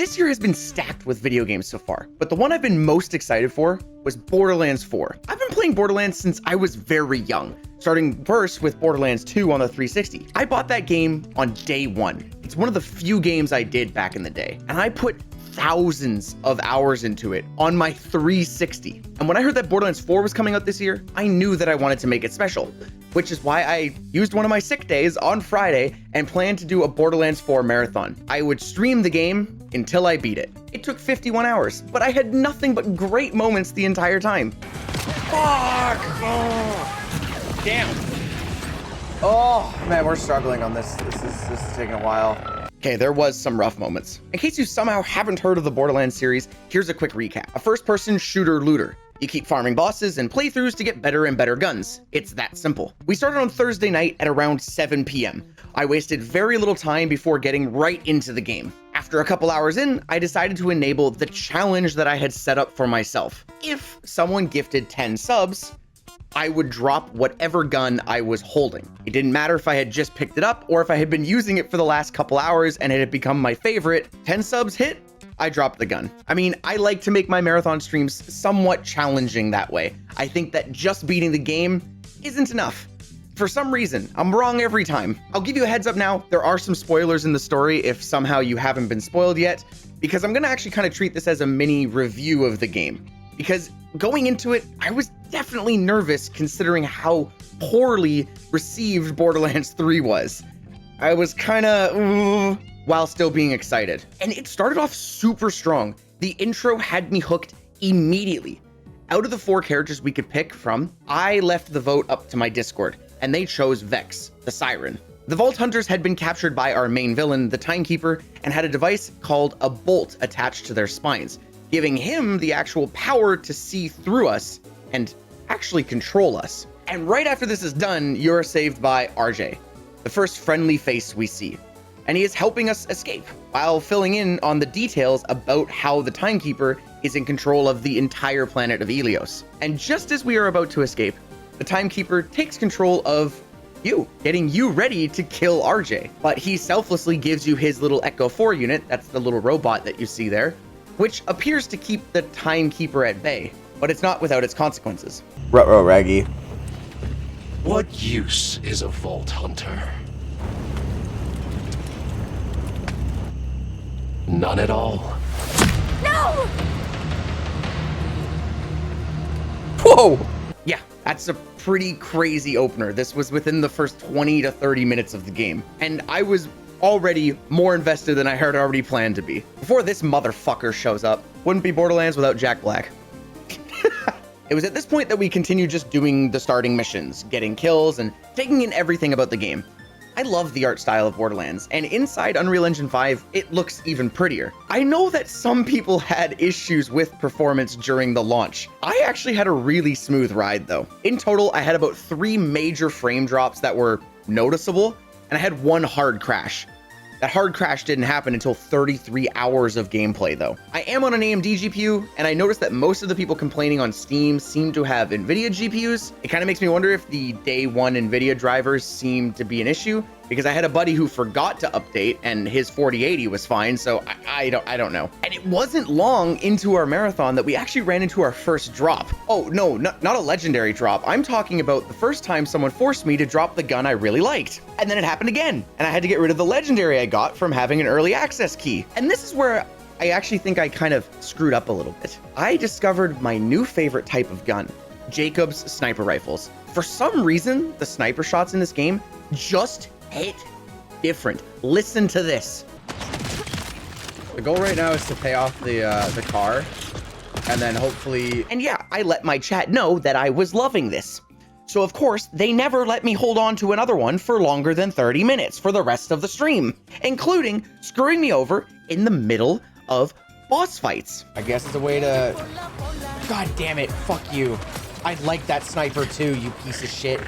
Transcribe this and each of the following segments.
This year has been stacked with video games so far, but the one I've been most excited for was Borderlands 4. I've been playing Borderlands since I was very young, starting first with Borderlands 2 on the 360. I bought that game on day one. It's one of the few games I did back in the day, and I put thousands of hours into it on my 360. And when I heard that Borderlands 4 was coming out this year, I knew that I wanted to make it special, which is why I used one of my sick days on Friday and planned to do a Borderlands 4 marathon. I would stream the game until I beat it. It took 51 hours, but I had nothing but great moments the entire time. Fuck! Oh, damn. Oh, man, we're struggling on this. This is taking a while. Okay, there was some rough moments. In case you somehow haven't heard of the Borderlands series, here's a quick recap. A first-person shooter-looter. You keep farming bosses and playthroughs to get better and better guns. It's that simple. We started on Thursday night at around 7 p.m. I wasted very little time before getting right into the game. After a couple hours in, I decided to enable the challenge that I had set up for myself. If someone gifted 10 subs, I would drop whatever gun I was holding. It didn't matter if I had just picked it up or if I had been using it for the last couple hours and it had become my favorite. 10 subs hit, I dropped the gun. I mean, I like to make my marathon streams somewhat challenging that way. I think that just beating the game isn't enough. For some reason, I'm wrong every time. I'll give you a heads up now, there are some spoilers in the story if somehow you haven't been spoiled yet, because I'm gonna actually kind of treat this as a mini review of the game. Because going into it, I was definitely nervous considering how poorly received Borderlands 3 was. I was kind of while still being excited. And it started off super strong. The intro had me hooked immediately. Out of the 4 characters we could pick from, I left the vote up to my Discord, and they chose Vex, the Siren. The Vault Hunters had been captured by our main villain, the Timekeeper, and had a device called a bolt attached to their spines, giving him the actual power to see through us and actually control us. And right after this is done, you're saved by RJ, the first friendly face we see. And he is helping us escape while filling in on the details about how the Timekeeper is in control of the entire planet of Ilios. And just as we are about to escape, the Timekeeper takes control of you, getting you ready to kill RJ. But he selflessly gives you his little Echo 4 unit, that's the little robot that you see there, which appears to keep the Timekeeper at bay, but it's not without its consequences. Ruh-roh, Raggy. What use is a Vault Hunter? None at all. No! Whoa! Yeah, that's a pretty crazy opener. This was within the first 20 to 30 minutes of the game, and I was already more invested than I had already planned to be. Before this motherfucker shows up, wouldn't be Borderlands without Jack Black. It was at this point that we continued just doing the starting missions, getting kills, and taking in everything about the game. I love the art style of Borderlands, and inside Unreal Engine 5, it looks even prettier. I know that some people had issues with performance during the launch. I actually had a really smooth ride though. In total, I had about 3 major frame drops that were noticeable, and I had 1 hard crash. That hard crash didn't happen until 33 hours of gameplay though. I am on an AMD GPU, and I noticed that most of the people complaining on Steam seem to have NVIDIA GPUs. It kind of makes me wonder if the day one NVIDIA drivers seem to be an issue, because I had a buddy who forgot to update and his 4080 was fine, so I don't know. And it wasn't long into our marathon that we actually ran into our first drop. Oh no, not a legendary drop. I'm talking about the first time someone forced me to drop the gun I really liked. And then it happened again, and I had to get rid of the legendary I got from having an early access key. And this is where I actually think I kind of screwed up a little bit. I discovered my new favorite type of gun, Jacob's sniper rifles. For some reason, the sniper shots in this game just hit different. Listen to this. The goal right now is to pay off the car, and then hopefully... And yeah, I let my chat know that I was loving this. So of course, they never let me hold on to another one for longer than 30 minutes for the rest of the stream, including screwing me over in the middle of boss fights. I guess it's a way to... God damn it, fuck you. I like that sniper too, you piece of shit.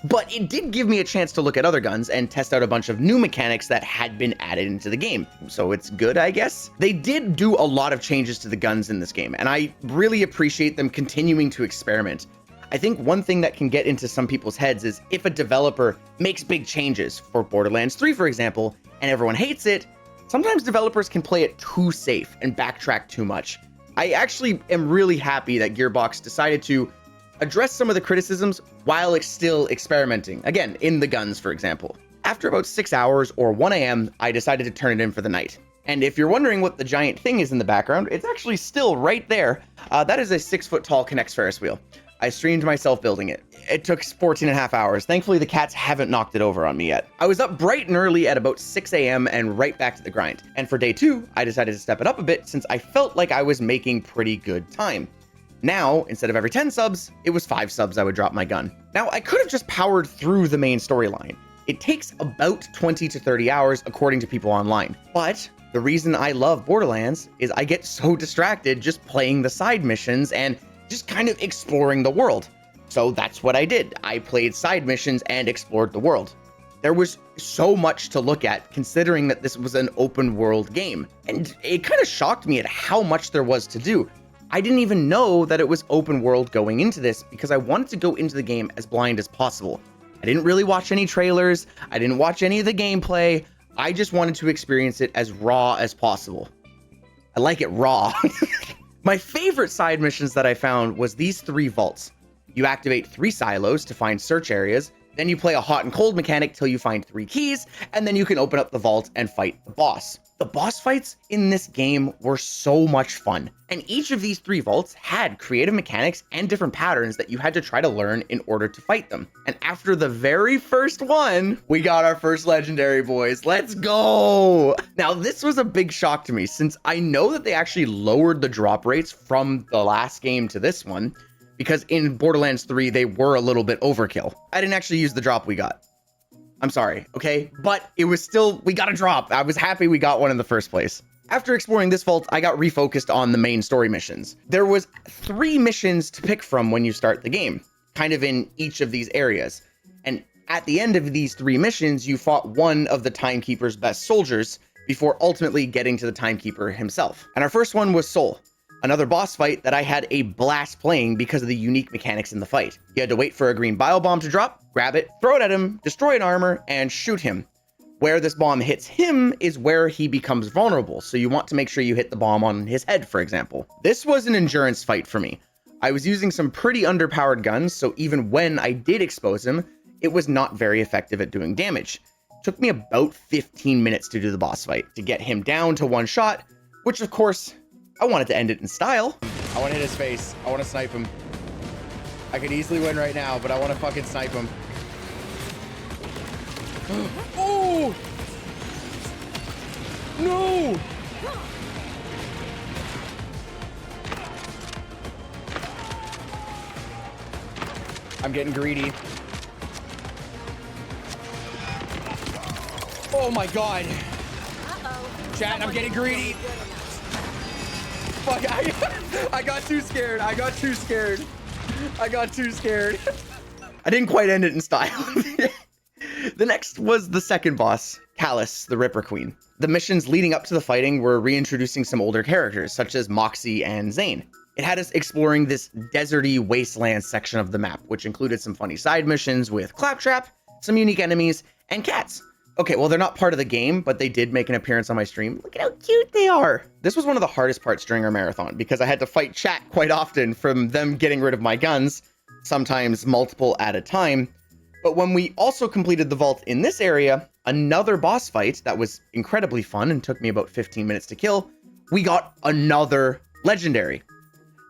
But it did give me a chance to look at other guns and test out a bunch of new mechanics that had been added into the game. So it's good, I guess. They did do a lot of changes to the guns in this game, and I really appreciate them continuing to experiment. I think one thing that can get into some people's heads is if a developer makes big changes for Borderlands 3, for example, and everyone hates it, Sometimes developers can play it too safe and backtrack too much. I actually am really happy that Gearbox decided to address some of the criticisms while it's still experimenting. Again, in the guns, for example. After about 6 hours or 1 a.m., I decided to turn it in for the night. And if you're wondering what the giant thing is in the background, it's actually still right there. That is a 6-foot tall Connects Ferris wheel. I streamed myself building it. It took 14 and a half hours. Thankfully, the cats haven't knocked it over on me yet. I was up bright and early at about 6 a.m. and right back to the grind. And for day 2, I decided to step it up a bit since I felt like I was making pretty good time. Now, instead of every 10 subs, it was 5 subs I would drop my gun. Now, I could have just powered through the main storyline. It takes about 20 to 30 hours according to people online. But the reason I love Borderlands is I get so distracted just playing the side missions and just kind of exploring the world. So that's what I did. I played side missions and explored the world. There was so much to look at considering that this was an open world game. And it kind of shocked me at how much there was to do. I didn't even know that it was open world going into this because I wanted to go into the game as blind as possible. I didn't really watch any trailers. I didn't watch any of the gameplay. I just wanted to experience it as raw as possible. I like it raw. My favorite side missions that I found was these 3 vaults. You activate 3 silos to find search areas, then you play a hot and cold mechanic till you find 3 keys, and then you can open up the vault and fight the boss. The boss fights in this game were so much fun, and each of these 3 vaults had creative mechanics and different patterns that you had to try to learn in order to fight them. And after the very first one, we got our first legendary, boys. Let's go! Now, this was a big shock to me since I know that they actually lowered the drop rates from the last game to this one, because in Borderlands 3, they were a little bit overkill. I didn't actually use the drop we got. I'm sorry, okay? But it was still, we got a drop. I was happy we got one in the first place. After exploring this vault, I got refocused on the main story missions. There was 3 missions to pick from when you start the game, kind of in each of these areas. And at the end of these 3 missions, you fought one of the Timekeeper's best soldiers before ultimately getting to the Timekeeper himself. And our first one was Soul, another boss fight that I had a blast playing because of the unique mechanics in the fight. You had to wait for a green bio bomb to drop, grab it, throw it at him, destroy an armor, and shoot him. Where this bomb hits him is where he becomes vulnerable, so you want to make sure you hit the bomb on his head, for example. This was an endurance fight for me. I was using some pretty underpowered guns, so even when I did expose him, it was not very effective at doing damage. It took me about 15 minutes to do the boss fight, to get him down to 1 shot, which of course, I wanted to end it in style. I want to hit his face. I want to snipe him. I could easily win right now, but I want to fucking snipe him. Oh! No! I'm getting greedy. Oh my god. Chat, I'm getting greedy. Fuck, I got too scared. I got too scared. I didn't quite end it in style. The next was the second boss, Callus, the Ripper Queen. The missions leading up to the fighting were reintroducing some older characters, such as Moxie and Zane. It had us exploring this deserty wasteland section of the map, which included some funny side missions with Claptrap, some unique enemies, and cats. Okay, well, they're not part of the game, but they did make an appearance on my stream. Look at how cute they are. This was one of the hardest parts during our marathon because I had to fight chat quite often from them getting rid of my guns, sometimes multiple at a time. But when we also completed the vault in this area, another boss fight that was incredibly fun and took me about 15 minutes to kill, we got another legendary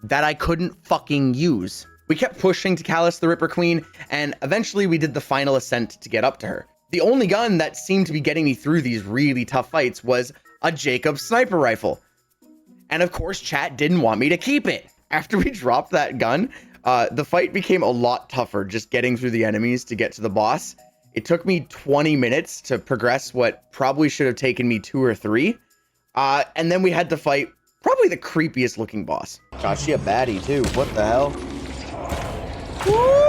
that I couldn't fucking use. We kept pushing to Callus the Ripper Queen, and eventually we did the final ascent to get up to her. The only gun that seemed to be getting me through these really tough fights was a Jacobs sniper rifle. And of course, chat didn't want me to keep it. After we dropped that gun, the fight became a lot tougher just getting through the enemies to get to the boss. It took me 20 minutes to progress what probably should have taken me 2 or 3. And then we had to fight probably the creepiest looking boss. God, she a baddie too. What the hell? Woo!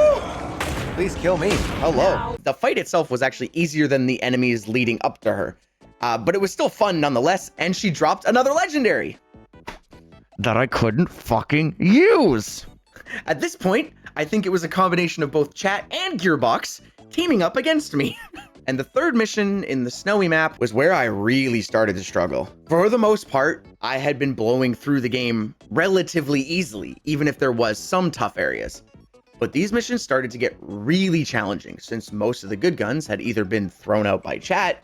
Please kill me. Hello. The fight itself was actually easier than the enemies leading up to her. But it was still fun nonetheless, and she dropped another legendary that I couldn't fucking use. At this point, I think it was a combination of both chat and Gearbox teaming up against me. And the third mission in the snowy map was where I really started to struggle. For the most part, I had been blowing through the game relatively easily, even if there was some tough areas. But these missions started to get really challenging since most of the good guns had either been thrown out by chat,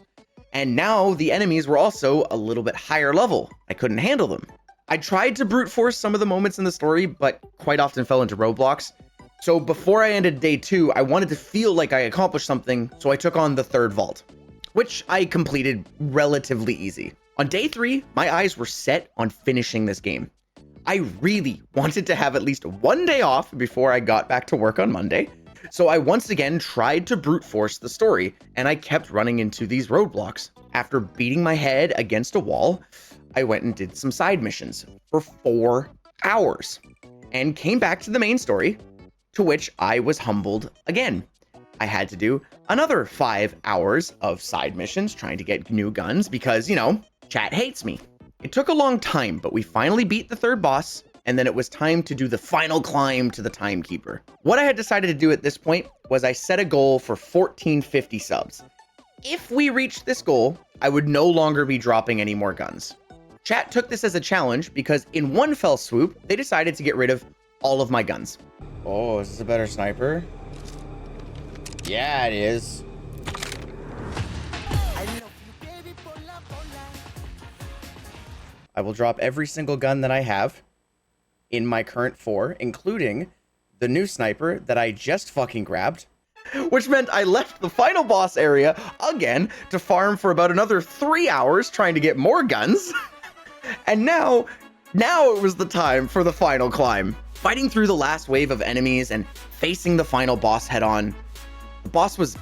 and now the enemies were also a little bit higher level. I couldn't handle them. I tried to brute force some of the moments in the story, but quite often fell into roadblocks. So before I ended day 2, I wanted to feel like I accomplished something, so I took on the third vault, which I completed relatively easy. On day 3, my eyes were set on finishing this game. I really wanted to have at least one day off before I got back to work on Monday, so I once again tried to brute force the story, and I kept running into these roadblocks. After beating my head against a wall, I went and did some side missions for 4 hours, and came back to the main story, to which I was humbled again. I had to do another 5 hours of side missions trying to get new guns because, you know, chat hates me. It took a long time, but we finally beat the third boss, and then it was time to do the final climb to the timekeeper. What I had decided to do at this point was I set a goal for 1450 subs. If we reached this goal, I would no longer be dropping any more guns. Chat took this as a challenge because in one fell swoop, they decided to get rid of all of my guns. Oh, is this a better sniper? Yeah, it is. I will drop every single gun that I have in my current 4, including the new sniper that I just fucking grabbed, which meant I left the final boss area again to farm for about another 3 hours trying to get more guns. And now it was the time for the final climb. Fighting through the last wave of enemies and facing the final boss head on. The boss was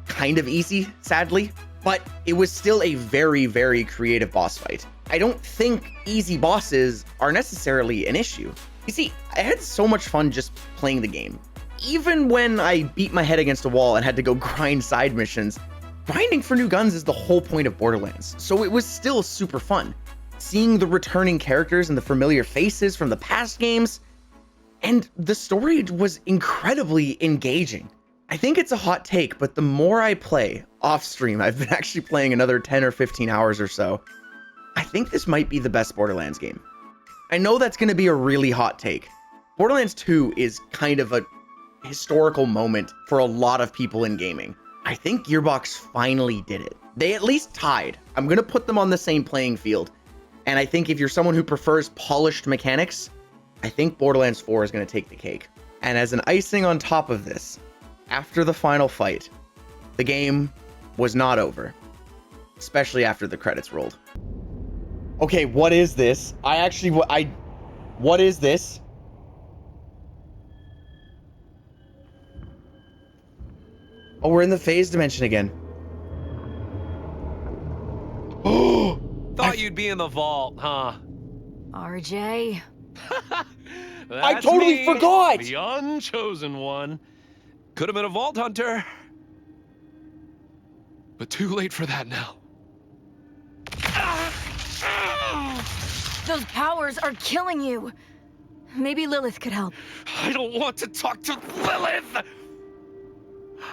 kind of easy, sadly, but it was still a very, very creative boss fight. I don't think easy bosses are necessarily an issue. You see, I had so much fun just playing the game. Even when I beat my head against a wall and had to go grind side missions, grinding for new guns is the whole point of Borderlands, so it was still super fun. Seeing the returning characters and the familiar faces from the past games, and the story was incredibly engaging. I think it's a hot take, but the more I play off stream, I've been actually playing another 10 or 15 hours or so, I think this might be the best Borderlands game. I know that's going to be a really hot take. Borderlands 2 is kind of a historical moment for a lot of people in gaming. I think Gearbox finally did it. They at least tied. I'm going to put them on the same playing field. And I think if you're someone who prefers polished mechanics, I think Borderlands 4 is going to take the cake. And as an icing on top of this, after the final fight, the game was not over, especially after the credits rolled. Okay, what is this? What is this? Oh, we're in the phase dimension again. Thought you'd be in the vault, huh? RJ? I totally forgot! The unchosen one. Could have been a vault hunter. But too late for that now. Those powers are killing you. Maybe Lilith could help. I don't want to talk to Lilith!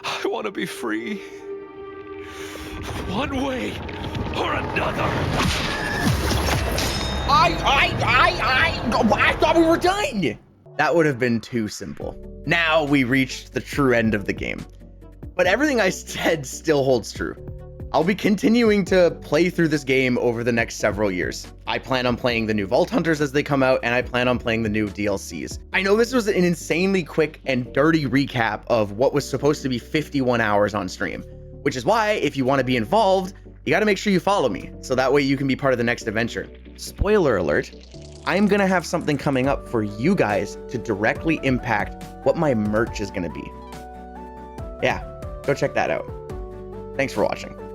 I want to be free. One way or another. I thought we were done! That would have been too simple. Now we reached the true end of the game. But everything I said still holds true. I'll be continuing to play through this game over the next several years. I plan on playing the new Vault Hunters as they come out, and I plan on playing the new DLCs. I know this was an insanely quick and dirty recap of what was supposed to be 51 hours on stream, which is why, if you want to be involved, you gotta make sure you follow me, so that way you can be part of the next adventure. Spoiler alert, I'm gonna have something coming up for you guys to directly impact what my merch is gonna be. Yeah, go check that out. Thanks for watching.